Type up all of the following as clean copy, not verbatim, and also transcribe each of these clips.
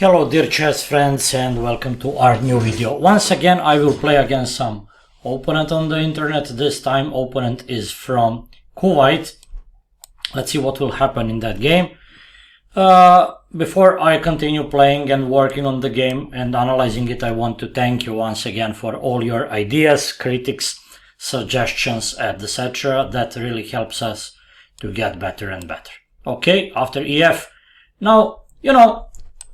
Hello dear chess friends and welcome to our new video. Once again I will play against some opponent on the internet. This time opponent is from Kuwait. Let's see what will happen in that game. Before I continue playing and working on the game and analyzing it, I want to thank you once again for all your ideas, critics, suggestions, etc. That really helps us to get better and better. Okay, after EF. Now,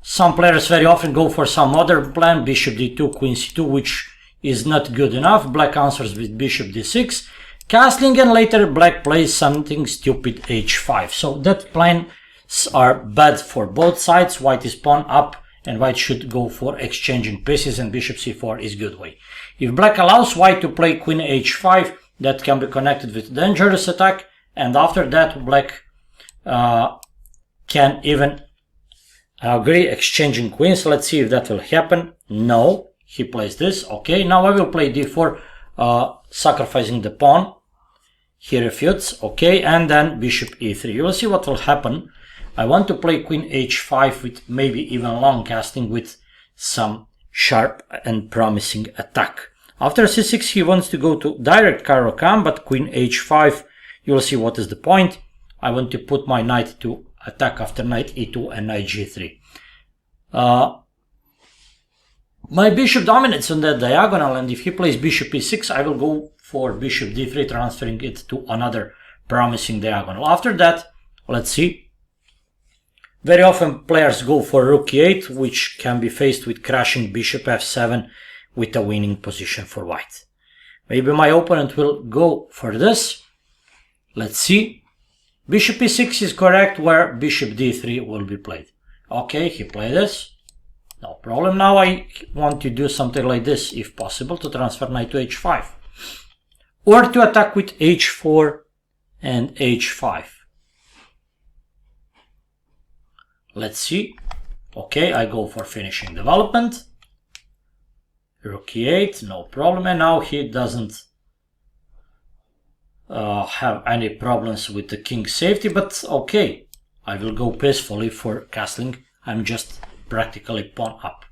some players very often go for some other plan, bishop d2, queen c2, which is not good enough. Black answers with bishop d6, castling, and later black plays something stupid, h5. So that plans are bad for both sides. White is pawn up and white should go for exchanging pieces, and bishop c4 is good way. If black allows white to play queen h5, that can be connected with dangerous attack, and after that black can even agree exchanging queens. Let's see if that will happen. No, he plays this. Okay, now I will play d4, sacrificing the pawn. He refutes. Okay, and then bishop e3. You will see what will happen. I want to play queen h5 with maybe even long casting with some sharp and promising attack. After c6 he wants to go to direct Caro-Kann, but queen h5, you will see what is the point. I want to put my knight to attack after knight e2 and knight g3. My bishop dominates on that diagonal, and if he plays bishop e6, I will go for bishop d3, transferring it to another promising diagonal. After that, let's see. Very often players go for rook e8, which can be faced with crashing bishop f7 with a winning position for white. Maybe my opponent will go for this. Let's see. Bishop e6 is correct, where bishop d3 will be played. Okay, he played this. No problem. Now I want to do something like this, if possible, to transfer knight to h5. Or to attack with h4 and h5. Let's see. Okay, I go for finishing development. Rook e8, no problem. And now he doesn't have any problems with the king's safety, but okay, I will go peacefully for castling. I'm just practically pawn up.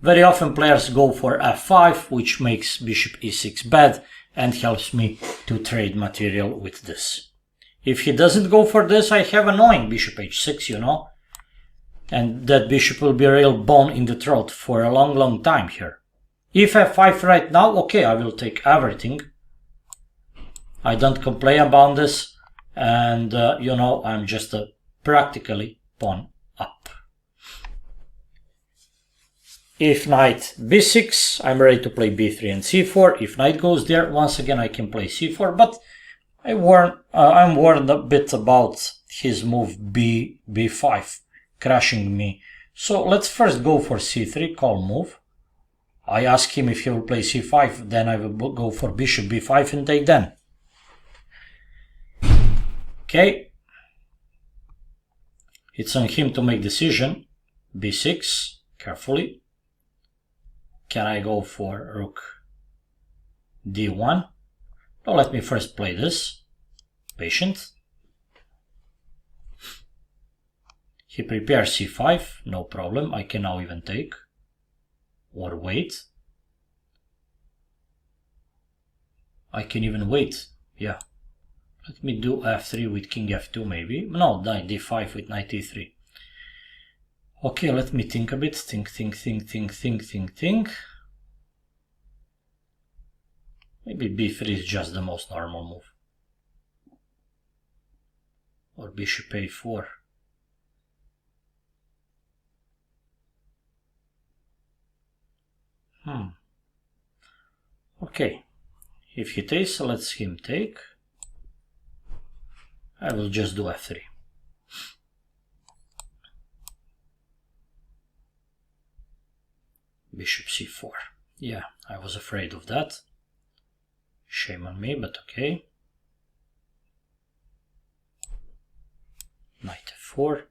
Very often players go for f5, which makes bishop e6 bad and helps me to trade material with this. If he doesn't go for this, I have annoying bishop h6, and that bishop will be a real bone in the throat for a long time here. If f5 right now, okay, I will take everything. I don't complain about this, and I'm just practically pawn up. If knight b6, I'm ready to play b3 and c4. If knight goes there, once again I can play c4, but I'm worried a bit about his move b5, crashing me. So let's first go for c3, call move. I ask him if he will play c5, then I will go for bishop b5 and take then. Okay, it's on him to make decision. b6, carefully. Can I go for rook d1? No, let me first play this. Patient. He prepares c5, no problem. I can now even take or wait. I can even wait, yeah. Let me do f3 with king f2 maybe. No, knight d5 with knight e3. Okay, let me think a bit. Think. Maybe b3 is just the most normal move. Or bishop a4. Okay. If he takes, let's him take. I will just do f3. Bishop c4. Yeah, I was afraid of that. Shame on me, but okay. Knight f4.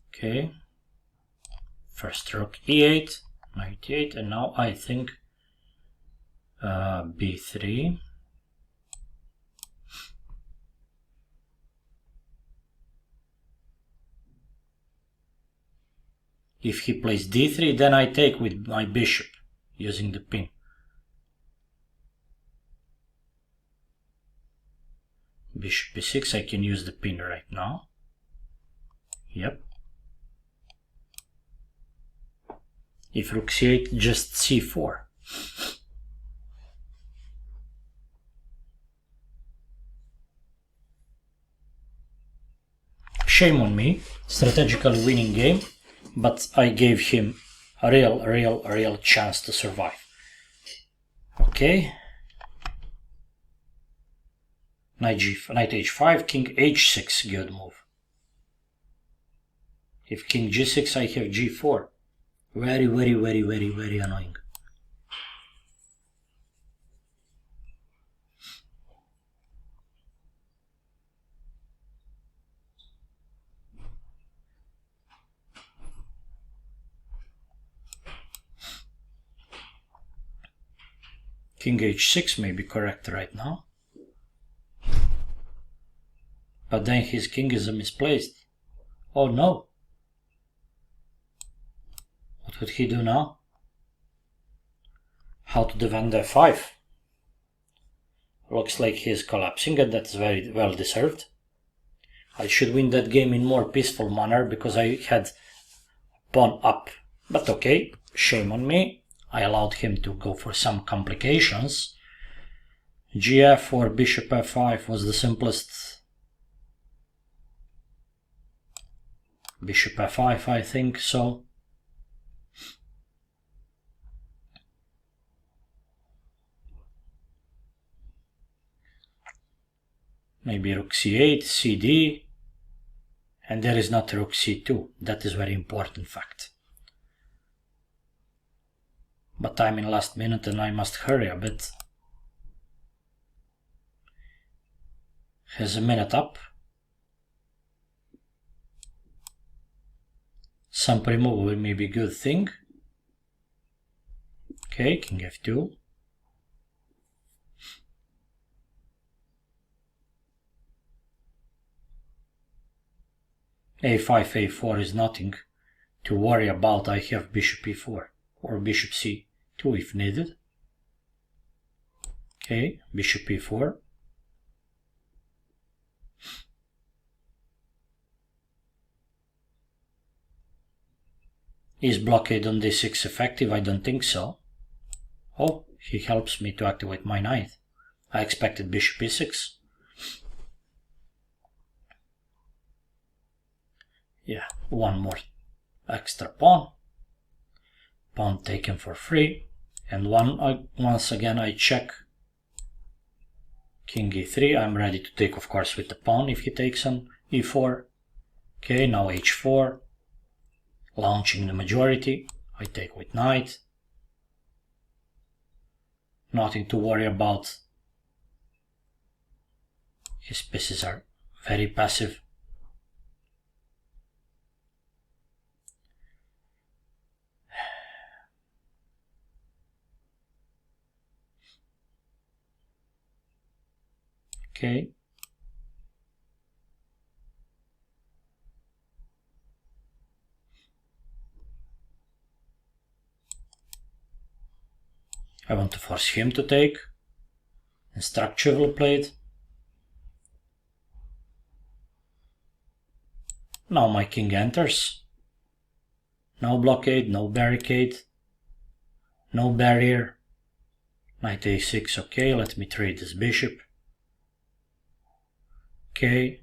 Okay. First rook e8, knight e8, and now I think b3. If he plays d3, then I take with my bishop using the pin. Bishop b6, I can use the pin right now. Yep. If rook c8, just c4. Shame on me, strategically winning game, but I gave him a real chance to survive. Okay. Knight h5, king h6, good move. If king g6, I have g4. Very annoying. King h6 may be correct right now. But then his king is misplaced. Oh no. What would he do now? How to defend f5? Looks like he is collapsing, and that's very well deserved. I should win that game in more peaceful manner because I had pawn up. But okay, shame on me. I allowed him to go for some complications. gf or bishop f5 was the simplest. Bishop f5, I think so. Maybe rook c8, cd, and there is not rook c2. That is very important fact. But I'm in last minute and I must hurry a bit. Has a minute up. Some removal may be a good thing. Okay, king f2. a5, a4 is nothing to worry about. I have bishop e4 or bishop c2 if needed. Okay, bishop e4. Is blockade on d6 effective? I don't think so. Oh, he helps me to activate my knight. I expected bishop e6. Yeah, one more extra pawn. Pawn taken for free. And once again I check. King e3. I'm ready to take, of course, with the pawn if he takes on e4. Okay, now h4. Launching the majority. I take with knight. Nothing to worry about. His pieces are very passive. Okay. I want to force him to take. Instructively played. Now my king enters. No blockade, no barricade, no barrier. Knight a6, okay, let me trade this bishop. Okay,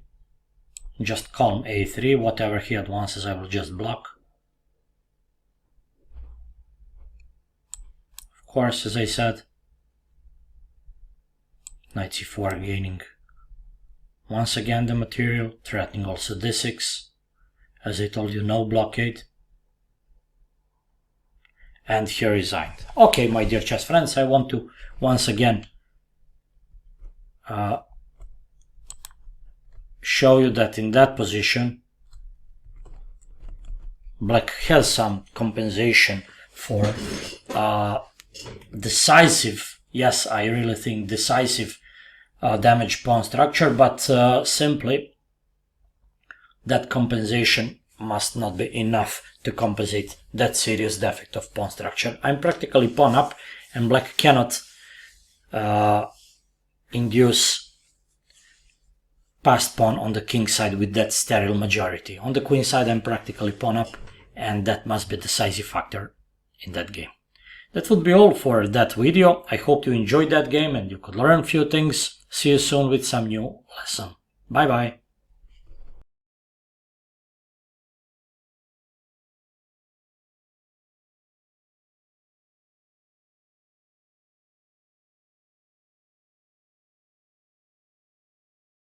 just calm a3, whatever he advances I will just block. Of course, as I said, knight c4 gaining once again the material, threatening also d6. As I told you, no blockade. And he resigned. Okay, my dear chess friends, I want to once again show you that in that position black has some compensation for decisive yes, I really think decisive damage pawn structure, but simply that compensation must not be enough to compensate that serious defect of pawn structure. I'm practically pawn up, and black cannot induce passed pawn on the king side with that sterile majority. On the queen side, I'm practically pawn up, and that must be a decisive factor in that game. That would be all for that video. I hope you enjoyed that game and you could learn a few things. See you soon with some new lesson. Bye bye.